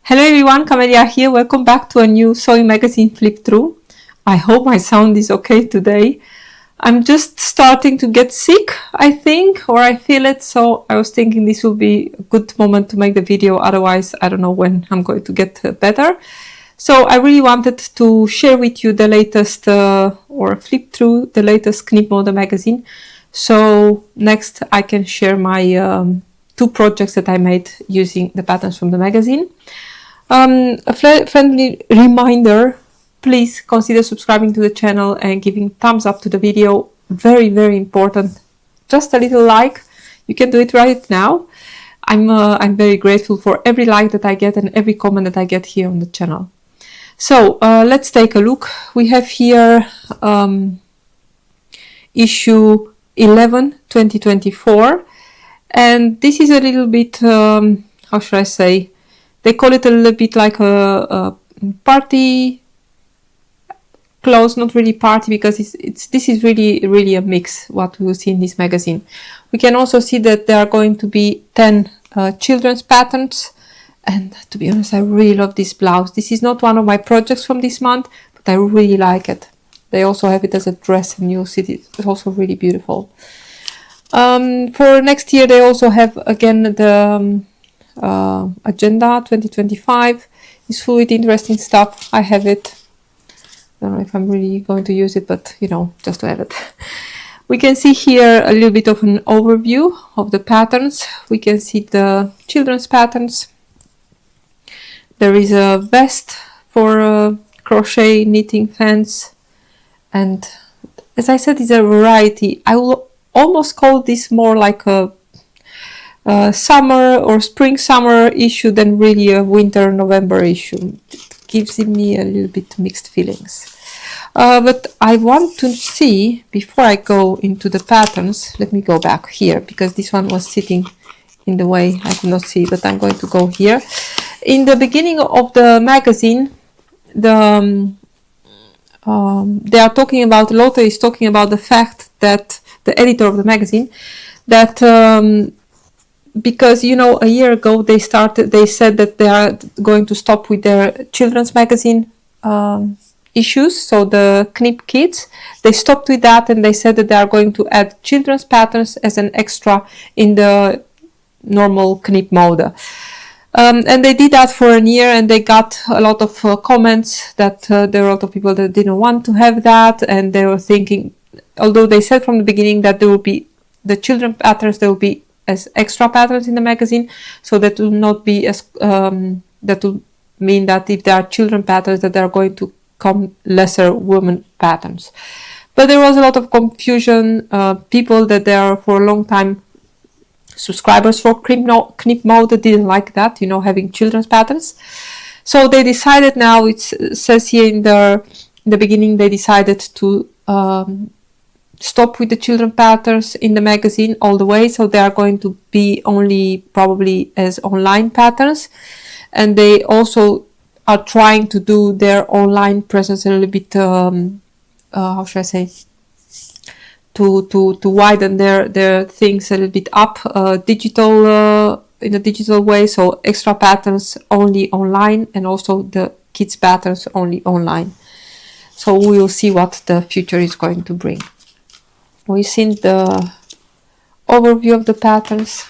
Hello everyone, Camelia here. Welcome back to a new sewing magazine flip through. I hope my sound is okay today. I'm just starting to get sick, I think, or I feel it, so I was thinking this will be a good moment to make the video. Otherwise, I don't know when I'm going to get better. So I really wanted to share with you the latest or flip through the latest Knipmode Magazine. So next I can share my two projects that I made using the patterns from the magazine. A friendly reminder, please consider subscribing to the channel and giving thumbs up to the video. Very, very important. Just a little like. You can do it right now. I'm very grateful for every like that I get and every comment that I get here on the channel. So let's take a look. We have here issue 11 2024, and this is a little bit how should I say, they call it a little bit like a party clothes, not really party, because this is really a mix what we will see in this magazine. We can also see that there are going to be 10 children's patterns, and to be honest, I really love this blouse. This is not one of my projects from this month, but I really like it. They also have it as a dress, and you'll see it's also really beautiful. For next year they also have again the agenda 2025. It's full with interesting stuff. I have it. I don't know if I'm really going to use it, but you know, just to have it. We can see here a little bit of an overview of the patterns. We can see the children's patterns. There is a vest for crochet, knitting, fence, and as I said, it's a variety. I will almost call this more like a summer or spring summer issue than really a winter November issue. It gives me a little bit mixed feelings. But I want to see, before I go into the patterns, let me go back here because this one was sitting in the way. I could not see, but I'm going to go here. In the beginning of the magazine, they are talking about, Lotte is talking about the fact that the editor of the magazine, that because you know, a year ago they said that they are going to stop with their children's magazine issues, so the Knip Kids, they stopped with that, and they said that they are going to add children's patterns as an extra in the normal Knip Mode. And they did that for a year, and they got a lot of comments that there were a lot of people that didn't want to have that, and they were thinking, although they said from the beginning that there will be the children patterns, there will be as extra patterns in the magazine, so that will not be as that will mean that if there are children patterns, that there are going to come lesser women patterns. But there was a lot of confusion. People that they are for a long time subscribers for Knipmode didn't like that, you know, having children's patterns. So they decided now, it says here in the beginning, they decided to stop with the children patterns in the magazine all the way. So they are going to be only probably as online patterns, and they also are trying to do their online presence a little bit how should I say, to widen their things a little bit up, digital in a digital way. So extra patterns only online, and also the kids patterns only online. So we will see what the future is going to bring. We've seen the overview of the patterns.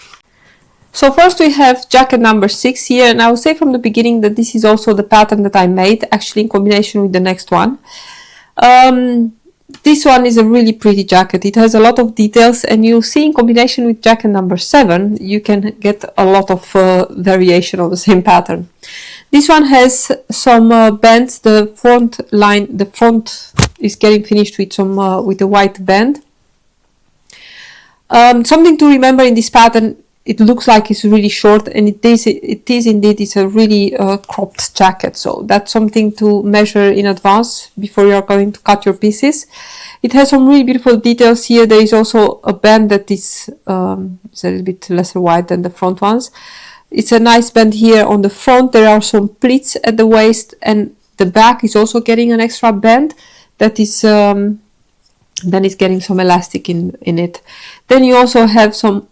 So first we have jacket number 6 here, and I will say from the beginning that this is also the pattern that I made, actually in combination with the next one. This one is a really pretty jacket. It has a lot of details, and you'll see in combination with jacket number 7, you can get a lot of variation of the same pattern. This one has some bands. The front line, the front is getting finished with some with a white band. Something to remember in this pattern, it looks like it's really short, and it is indeed, it's a really cropped jacket. So that's something to measure in advance before you are going to cut your pieces. It has some really beautiful details here. There is also a band that is it's a little bit lesser wide than the front ones. It's a nice band here on the front. There are some pleats at the waist, and the back is also getting an extra band that is then it's getting some elastic in it. Then you also have some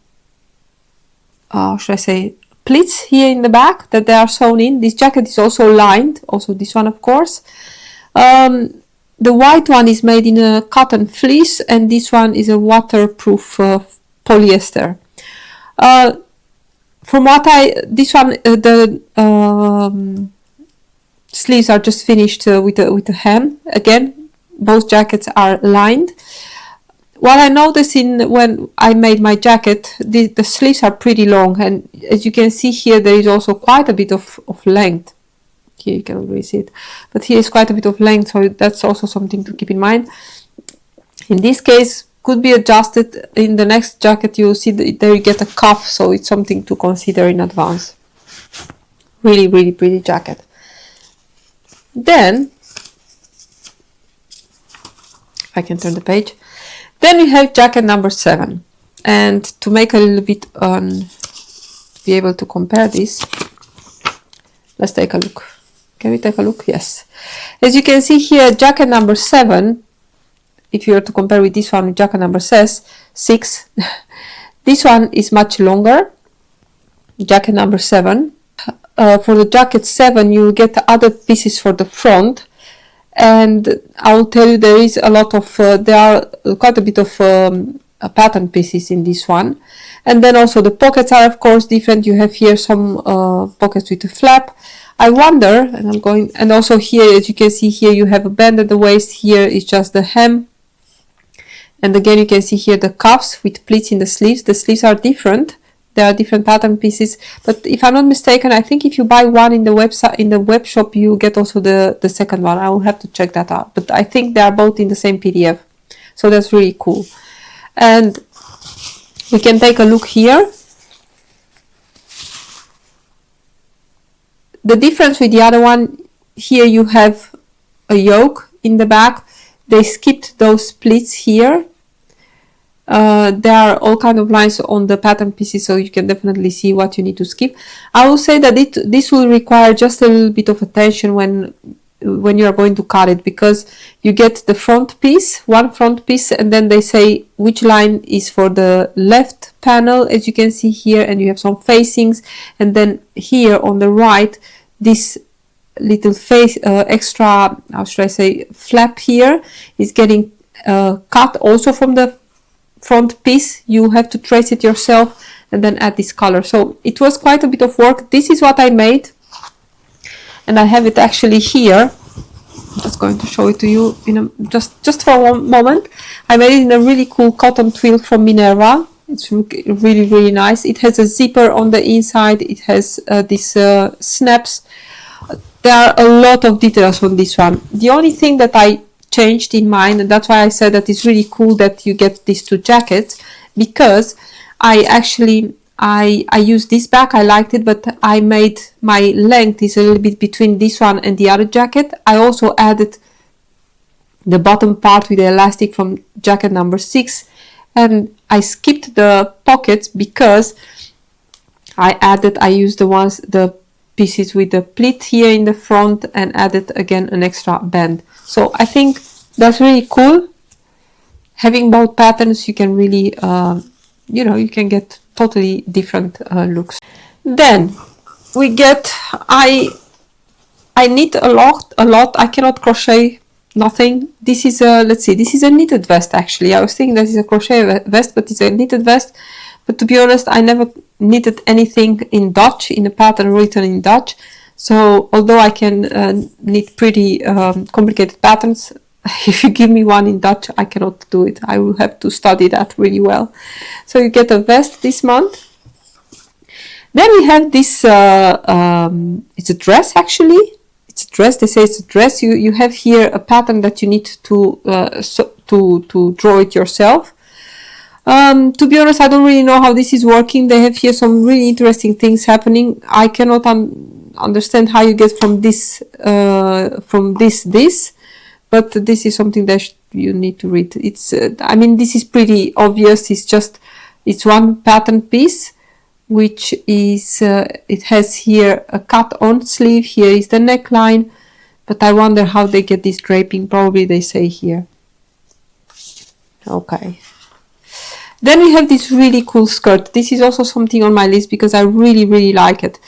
should I say, pleats here in the back that they are sewn in. This jacket is also lined, also this one of course. The white one is made in a cotton fleece, and this one is a waterproof polyester. From what this one, the sleeves are just finished with a hem. Again, both jackets are lined. What I noticed when I made my jacket, the sleeves are pretty long, and as you can see here, there is also quite a bit of length. Here you cannot really see it, but here is quite a bit of length, so that's also something to keep in mind. In this case, could be adjusted. In the next jacket, you see there you get a cuff, so it's something to consider in advance. Really, really pretty jacket. Then, if I can turn the page, then we have jacket number 7. And to make a little bit to be able to compare this, let's take a look. Can we take a look? Yes. As you can see here, jacket number 7, if you were to compare with this one, with jacket number 6, this one is much longer. Jacket number 7. For the jacket 7, you will get other pieces for the front, and I will tell you there is a lot of there are quite a bit of pattern pieces in this one. And then also the pockets are of course different. You have here some pockets with a flap. I wonder, and also here, as you can see here, you have a band at the waist. Here is just the hem, and again you can see here the cuffs with pleats in the sleeves. The sleeves are different. There are different pattern pieces, but if I'm not mistaken, I think if you buy one in the website, in the web shop, you get also the second one. I will have to check that out, but I think they are both in the same PDF, so that's really cool. And we can take a look here. The difference with the other one, here you have a yoke in the back. They skipped those pleats here. There are all kind of lines on the pattern pieces, so you can definitely see what you need to skip. I will say that this will require just a little bit of attention when you are going to cut it, because you get the front piece, one front piece, and then they say which line is for the left panel, as you can see here, and you have some facings, and then here on the right, this little face extra, how should I say, flap here is getting cut also from the front piece. You have to trace it yourself and then add this color. So it was quite a bit of work. This is what I made, and I have it actually here. I'm just going to show it to you in just for one moment. I made it in a really cool cotton twill from Minerva. It's really, really nice. It has a zipper on the inside. It has these snaps. There are a lot of details on this one. The only thing that I changed in mine, and that's why I said that it's really cool that you get these two jackets, because I used this back. I liked it, but I made my length is a little bit between this one and the other jacket. I also added the bottom part with the elastic from jacket number 6, and I skipped the pockets because I used the pieces with the pleat here in the front and added again an extra band. So I think that's really cool. Having both patterns, you can really you can get totally different looks. Then we get, I knit a lot. I cannot crochet nothing. This is a, let's see, this is a knitted vest actually. I was thinking that is a crochet vest, but it's a knitted vest. But to be honest, I never knitted anything in Dutch, in a pattern written in Dutch. So although I can knit pretty complicated patterns, if you give me one in Dutch, I cannot do it. I will have to study that really well. So you get a vest this month. Then we have this, it's a dress actually. It's a dress, they say it's a dress. You have here a pattern that you need to draw it yourself. To be honest, I don't really know how this is working. They have here some really interesting things happening. I cannot understand how you get from this, this, but this is something that you need to read. It's, I mean, this is pretty obvious. It's one pattern piece, which is, it has here a cut on sleeve. Here is the neckline, but I wonder how they get this draping. Probably they say here. Okay. Then we have this really cool skirt. This is also something on my list because I really like it.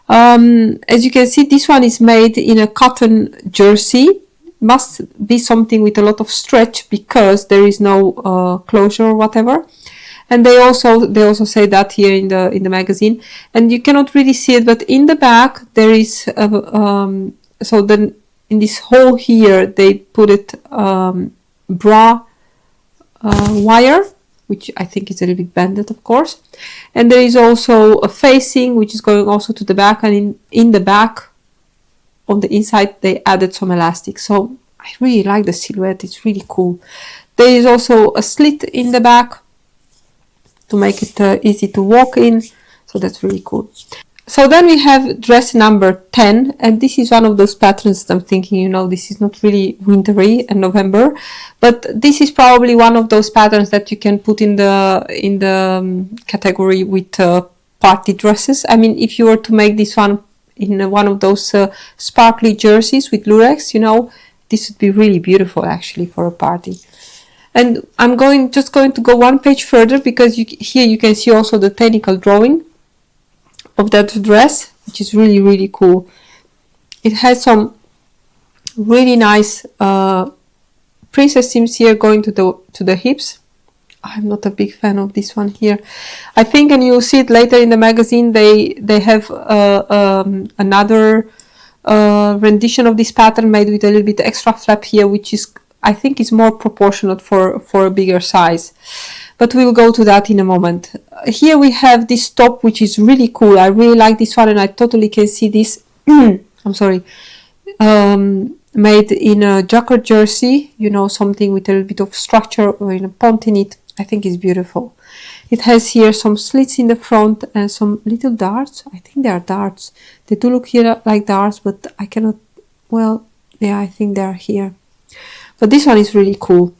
As you can see, this one is made in a cotton jersey. Must be something with a lot of stretch because there is no closure or whatever. And they also say that here in the magazine, and you cannot really see it, but in the back there is so then in this hole here they put it bra wire, which I think is a little bit bended, of course. And there is also a facing which is going also to the back, and in the back on the inside they added some elastic. So I really like the silhouette, it's really cool. There is also a slit in the back to make it easy to walk in, so that's really cool. So then we have dress number 10, and this is one of those patterns that I'm thinking, you know, this is not really wintry in November, but this is probably one of those patterns that you can put in the category with party dresses. I mean, if you were to make this one in one of those sparkly jerseys with lurex, you know, this would be really beautiful actually for a party. And I'm just going to go one page further because here you can see also the technical drawing of that dress, which is really cool. It has some really nice princess seams here going to the hips. I'm not a big fan of this one here. I think, and you'll see it later in the magazine, they have another rendition of this pattern made with a little bit extra flap here, which is, I think, is more proportionate for a bigger size. But we'll go to that in a moment. Here we have this top, which is really cool. I really like this one, and I totally can see this. I'm sorry. Made in a jacquard jersey, you know, something with a little bit of structure or in a pont in it. I think it's beautiful. It has here some slits in the front and some little darts. I think they are darts. They do look here like darts, but I cannot, well, yeah, I think they are here. But this one is really cool.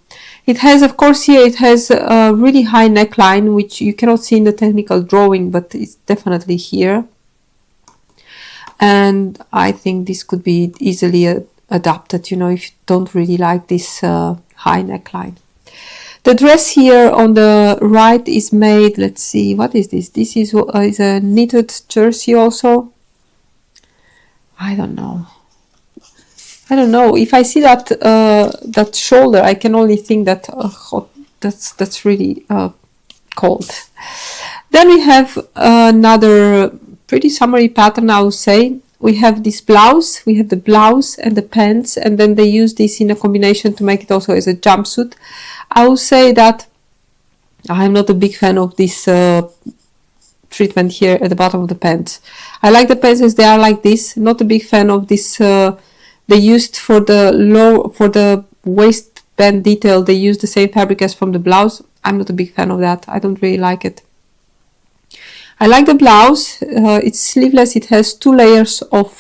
It has, of course, here it has a really high neckline, which you cannot see in the technical drawing, but it's definitely here. And I think this could be easily adapted, you know, if you don't really like this high neckline. The dress here on the right is made, let's see, what is this? This is a knitted jersey also. I don't know. If I see that that shoulder, I can only think that that's really cold. Then we have another pretty summery pattern, I would say. We have this blouse, we have the blouse and the pants, and then they use this in a combination to make it also as a jumpsuit. I would say that I'm not a big fan of this treatment here at the bottom of the pants. I like the pants as they are like this. Not a big fan of this. They used for the waistband detail, they used the same fabric as from the blouse. I'm not a big fan of that. I don't really like it. I like the blouse. It's sleeveless. It has 2 layers of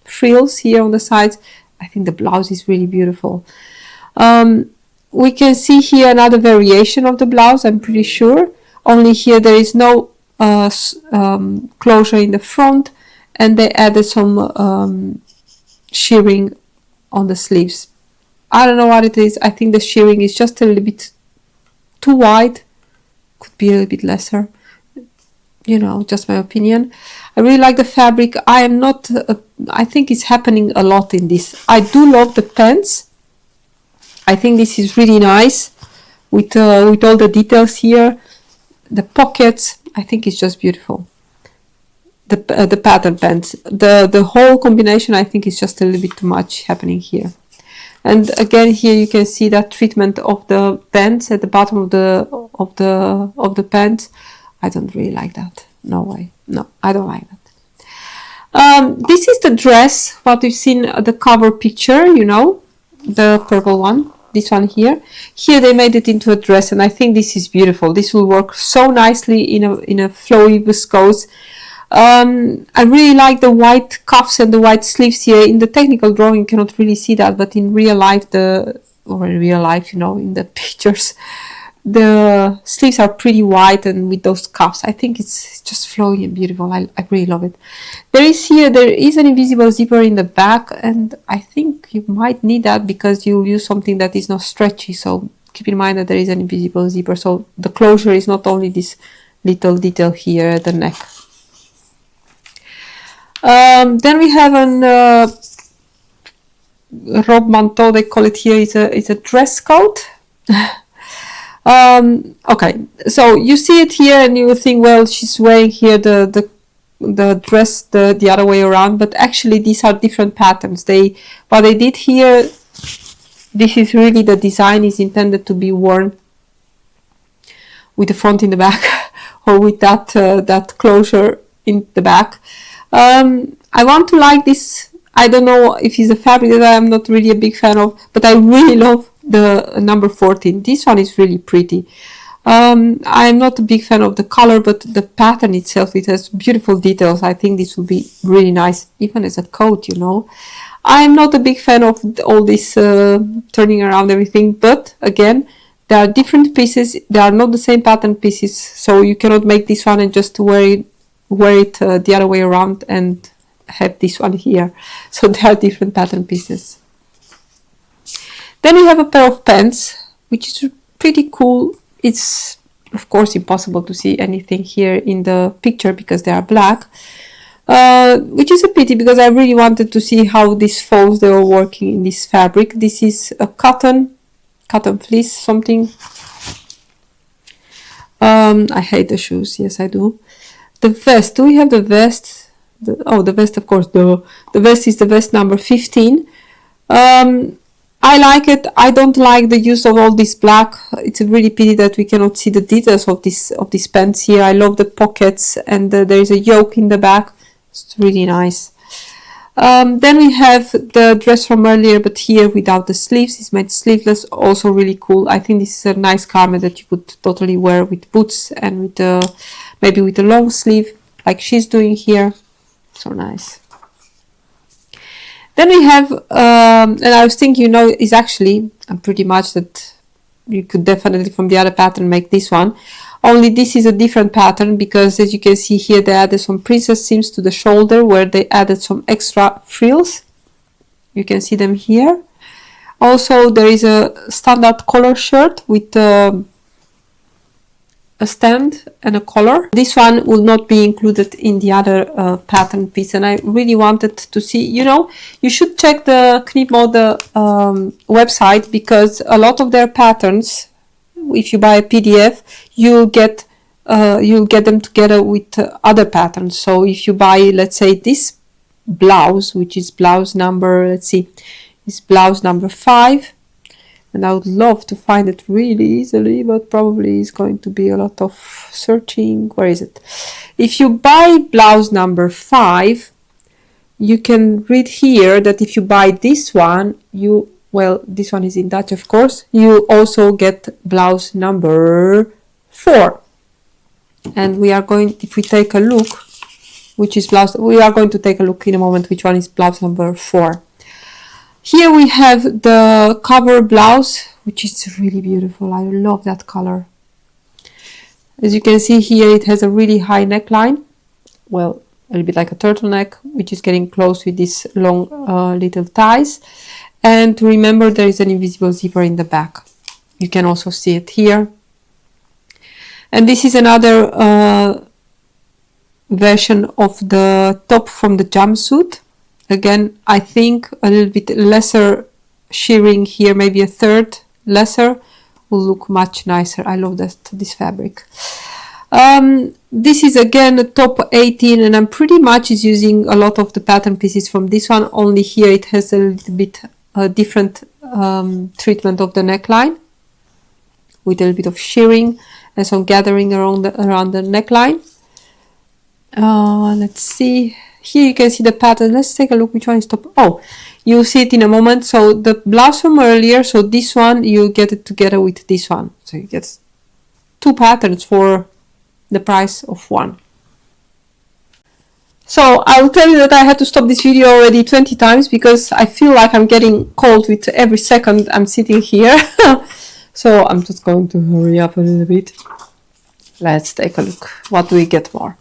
frills here on the sides. I think the blouse is really beautiful. We can see here another variation of the blouse, I'm pretty sure. Only here there is no closure in the front, and they added some shirring on the sleeves. I don't know what it is. I think the shirring is just a little bit too wide. Could be a little bit lesser. You know, just my opinion. I really like the fabric. I am not, I think it's happening a lot in this. I do love the pants. I think this is really nice with all the details here. The pockets, I think it's just beautiful. The pattern pants. The whole combination, I think, is just a little bit too much happening here. And again, here you can see that treatment of the pants at the bottom of the pants. I don't really like that. No way. No, I don't like that. This is the dress, what we've seen the cover picture, you know, the purple one, this one here. Here they made it into a dress, and I think this is beautiful. This will work so nicely in a flowy viscose. I really like the white cuffs and the white sleeves here. In the technical drawing, you cannot really see that, but in real life, you know, in the pictures, the sleeves are pretty white, and with those cuffs, I think it's just flowy and beautiful. I really love it. There is an invisible zipper in the back, and I think you might need that because you'll use something that is not stretchy, so keep in mind that there is an invisible zipper, so the closure is not only this little detail here at the neck. Then we have an robe manteau, they call it here. It's a dress coat. Okay, so you see it here and you think, well, she's wearing here the dress the other way around, but actually these are different patterns. What they did here, this is really, the design is intended to be worn with the front in the back or with that closure in the back. I want to like this. I don't know if it's a fabric that I'm not really a big fan of, but I really love the number 14. This one is really pretty. I'm not a big fan of the color, but the pattern itself, it has beautiful details. I think this would be really nice, even as a coat, you know. I'm not a big fan of all this turning around everything, but again, there are different pieces. They are not the same pattern pieces, so you cannot make this one and just wear it the other way around and have this one here. So there are different pattern pieces. Then we have a pair of pants, which is pretty cool. It's of course impossible to see anything here in the picture because they are black, which is a pity because I really wanted to see how these folds they were working in this fabric. This is a cotton fleece something. I hate the shoes. Yes, I do. The vest. Do we have the vest? The vest, of course. The vest is the vest number 15. I like it. I don't like the use of all this black. It's a really pity that we cannot see the details of these pants here. I love the pockets, and there is a yoke in the back. It's really nice. Then we have the dress from earlier, but here without the sleeves. It's made sleeveless, also really cool. I think this is a nice garment that you could totally wear with boots and with maybe with a long sleeve like she's doing here. So nice. Then we have, and I was thinking, you know, is actually pretty much that you could definitely from the other pattern make this one. Only this is a different pattern because as you can see here, they added some princess seams to the shoulder where they added some extra frills. You can see them here. Also, there is a standard collar shirt with a stand and a collar. This one will not be included in the other pattern piece, and I really wanted to see, you know, you should check the Knipmode website because a lot of their patterns, if you buy a PDF, you'll get them together with other patterns. So if you buy, let's say, this blouse, which is blouse number, let's see, is blouse number 5, and I would love to find it really easily, but probably is going to be a lot of searching. Where is it? If you buy blouse number 5, you can read here that if you buy this one, well, this one is in Dutch, of course, you also get blouse number 4. And we are going, if we take a look, which is blouse, we are going to take a look in a moment which one is blouse number 4. Here we have the cover blouse, which is really beautiful. I love that color. As you can see here, it has a really high neckline. Well, a little bit like a turtleneck, which is getting close with these long little ties. And remember, there is an invisible zipper in the back. You can also see it here. And this is another version of the top from the jumpsuit. Again, I think a little bit lesser shearing here, maybe a third lesser, will look much nicer. I love this fabric. This is again a top 18, and I'm pretty much using a lot of the pattern pieces from this one, only here it has a little bit different treatment of the neckline with a little bit of shearing and some gathering around the neckline. Let's see. Here you can see the pattern. Let's take a look which one is top. Oh, you'll see it in a moment. So the blouse from earlier, so this one, you get it together with this one. So you get 2 patterns for the price of 1. So I will tell you that I had to stop this video already 20 times because I feel like I'm getting cold with every second I'm sitting here. So I'm just going to hurry up a little bit. Let's take a look. What do we get more?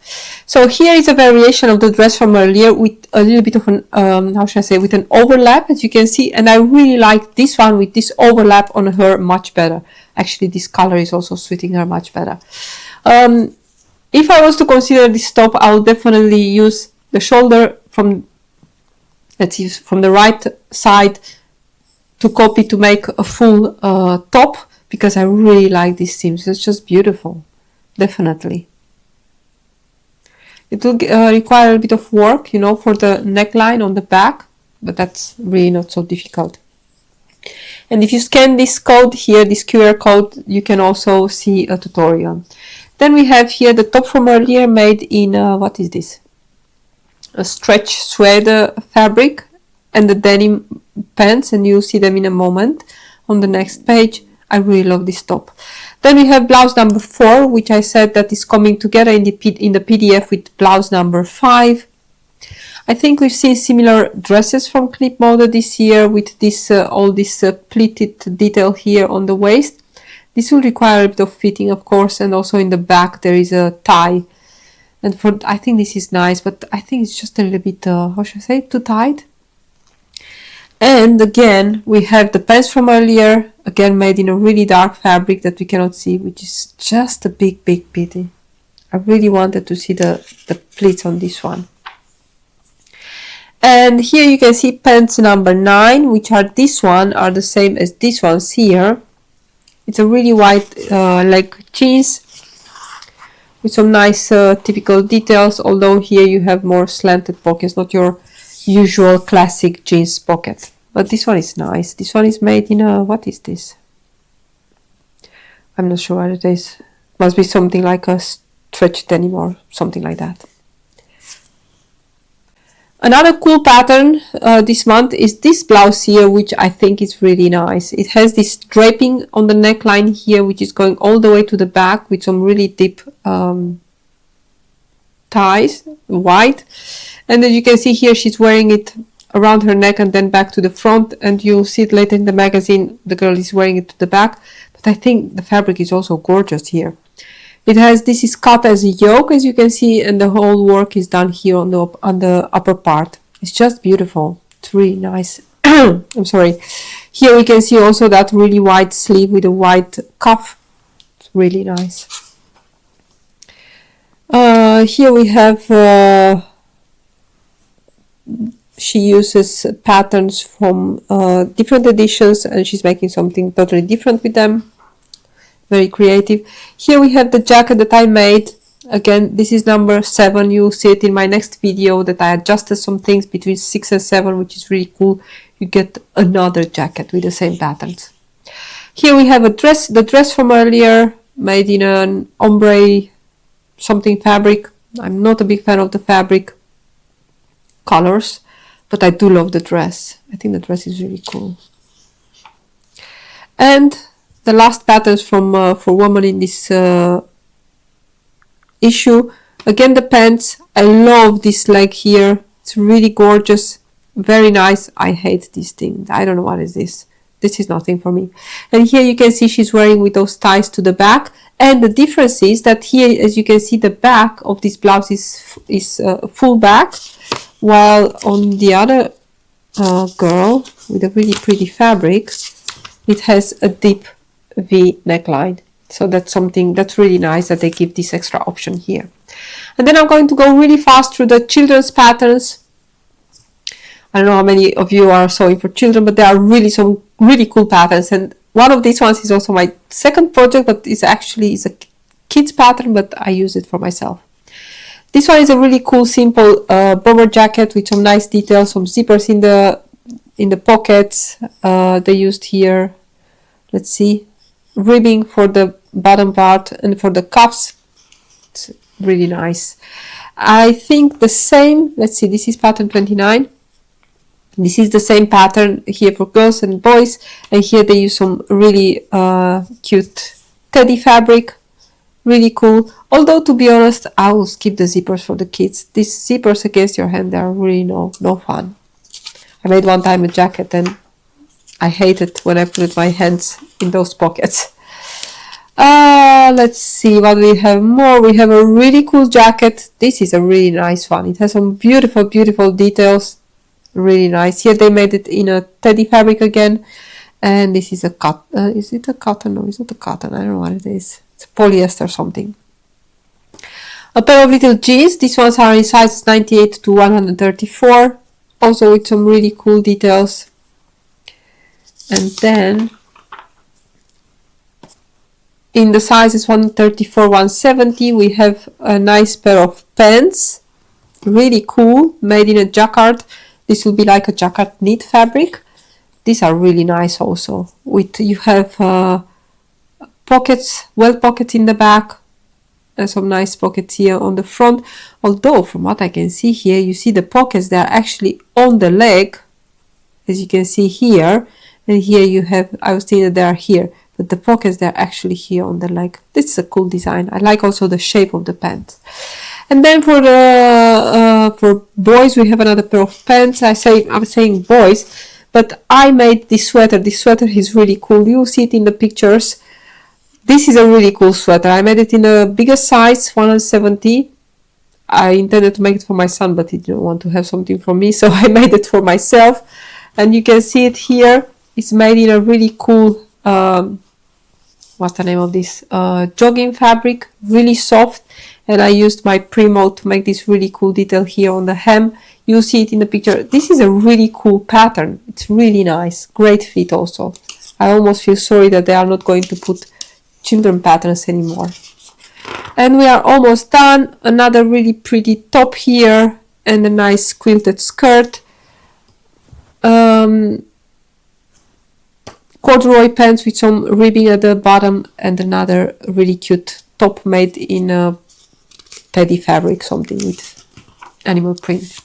So here is a variation of the dress from earlier with a little bit of an, how should I say, with an overlap, as you can see. And I really like this one with this overlap on her much better. Actually, this color is also suiting her much better. If I was to consider this top, I would definitely use the shoulder from, let's see, from the right side to copy to make a full top, because I really like these seams. It's just beautiful, definitely. It will require a bit of work, you know, for the neckline on the back, but that's really not so difficult. And if you scan this code here, this QR code, you can also see a tutorial. Then we have here the top from earlier made in, what is this? A stretch suede fabric, and the denim pants, and you'll see them in a moment on the next page. I really love this top. Then we have blouse number 4, which I said that is coming together in the PDF with blouse number 5. I think we've seen similar dresses from Knip Mode this year with this all this pleated detail here on the waist. This will require a bit of fitting, of course, and also in the back there is a tie. And for I think this is nice, but I think it's just a little bit, how should I say, too tight. And again, we have the pants from earlier, again made in a really dark fabric that we cannot see, which is just a big pity. I really wanted to see the pleats on this one. And here you can see pants number 9, which are this one, are the same as this ones here. It's a really white leg jeans with some nice typical details, although here you have more slanted pockets, not your usual classic jeans pocket. But this one is nice. This one is made in a, what is this? I'm not sure what it is. Must be something like a stretch denim or something like that. Another cool pattern this month is this blouse here, which I think is really nice. It has this draping on the neckline here, which is going all the way to the back with some really deep ties, white. And as you can see here, she's wearing it around her neck and then back to the front, and you'll see it later in the magazine, the girl is wearing it to the back. But I think the fabric is also gorgeous here. It has, this is cut as a yoke, as you can see, and the whole work is done here on the upper part. It's just beautiful. It's really nice. I'm sorry. Here we can see also that really wide sleeve with a white cuff. It's really nice. Here we have, she uses patterns from different editions, and she's making something totally different with them. Very creative. Here we have the jacket that I made. Again, this is number 7. You'll see it in my next video that I adjusted some things between 6 and 7, which is really cool. You get another jacket with the same patterns. Here we have a dress, the dress from earlier, made in an ombre something fabric. I'm not a big fan of the fabric colors, but I do love the dress. I think the dress is really cool. And the last patterns from for women in this issue. Again, the pants. I love this leg here. It's really gorgeous, very nice. I hate this thing. I don't know what is this. This is nothing for me. And here you can see she's wearing with those ties to the back. And the difference is that here, as you can see, the back of this blouse is full back, while on the other girl with a really pretty fabric, it has a deep V neckline. So that's something that's really nice that they give this extra option here. And then I'm going to go really fast through the children's patterns. I don't know how many of you are sewing for children, but there are really some really cool patterns. And one of these ones is also my second project, but it's actually a kids pattern, but I use it for myself. This one is a really cool, simple bomber jacket with some nice details, some zippers in the pockets. They used here, let's see, ribbing for the bottom part and for the cuffs. It's really nice. I think the same, let's see, this is pattern 29. This is the same pattern here for girls and boys, and here they use some really cute teddy fabric, really cool. Although, to be honest, I will skip the zippers for the kids. These zippers against your hand, they are really no fun. I made one time a jacket and I hate it when I put my hands in those pockets. Let's see what we have more. We have a really cool jacket. This is a really nice one. It has some beautiful details. Really nice. Here they made it in a teddy fabric again, And this is a cut. Is it a cotton? No, it's not a cotton. I don't know what it is. It's polyester something. A pair of little jeans. These ones are in sizes 98 to 134. Also with some really cool details. And then in the sizes 134, 170, we have a nice pair of pants. Really cool, made in a jacquard. This will be like a jacquard knit fabric. These are really nice also. With you have pockets, well pockets in the back, and some nice pockets here on the front. Although from what I can see here, you see the pockets, they are actually on the leg, as you can see here. And here you have, I was thinking that they are here, but the pockets, they're actually here on the leg. This is a cool design. I like also the shape of the pants. And then for the for boys, we have another pair of pants. I'm saying boys, but I made this sweater. This sweater is really cool. You'll see it in the pictures. This is a really cool sweater. I made it in a bigger size, 170. I intended to make it for my son, but he didn't want to have something for me, so I made it for myself. And you can see it here. It's made in a really cool, what's the name of this? Jogging fabric, really soft. And I used my pre-mode to make this really cool detail here on the hem. You'll see it in the picture. This is a really cool pattern. It's really nice. Great fit also. I almost feel sorry that they are not going to put children patterns anymore. And we are almost done. Another really pretty top here and a nice quilted skirt. Corduroy pants with some ribbing at the bottom, and another really cute top made in a teddy fabric, something with animal print.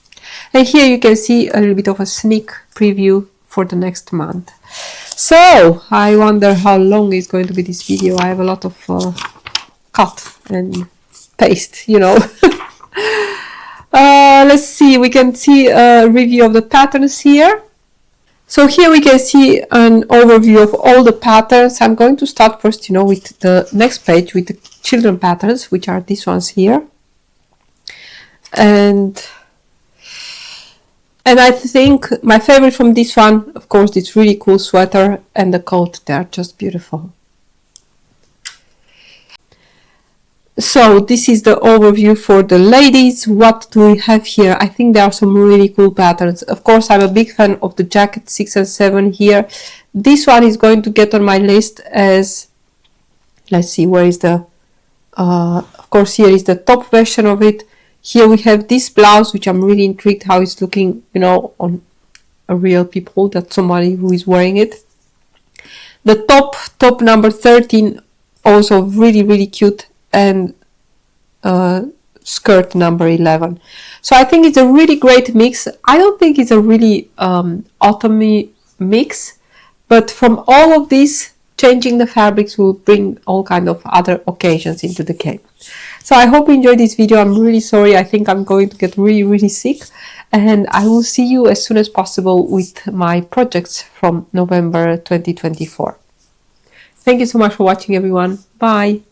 And here you can see a little bit of a sneak preview for the next month. So I wonder how long is going to be this video. I have a lot of cut and paste, you know. Let's see, we can see a review of the patterns here. So here we can see an overview of all the patterns. I'm going to start first, you know, with the next page with the children patterns, which are these ones here. And I think my favorite from this one, of course, this really cool sweater and the coat. They are just beautiful. So this is the overview for the ladies. What do we have here? I think there are some really cool patterns. Of course, I'm a big fan of the jacket 6 and 7 here. This one is going to get on my list as, let's see, where is the, of course, here is the top version of it. Here we have this blouse, which I'm really intrigued how it's looking, you know, on a real people. That's somebody who is wearing it. The top number 13, also really, really cute. And skirt number 11. So I think it's a really great mix. I don't think it's a really autumny mix, but from all of this, changing the fabrics will bring all kind of other occasions into the game. So I hope you enjoyed this video. I'm really sorry. I think I'm going to get really, really sick, and I will see you as soon as possible with my projects from November 2024. Thank you so much for watching, everyone. Bye.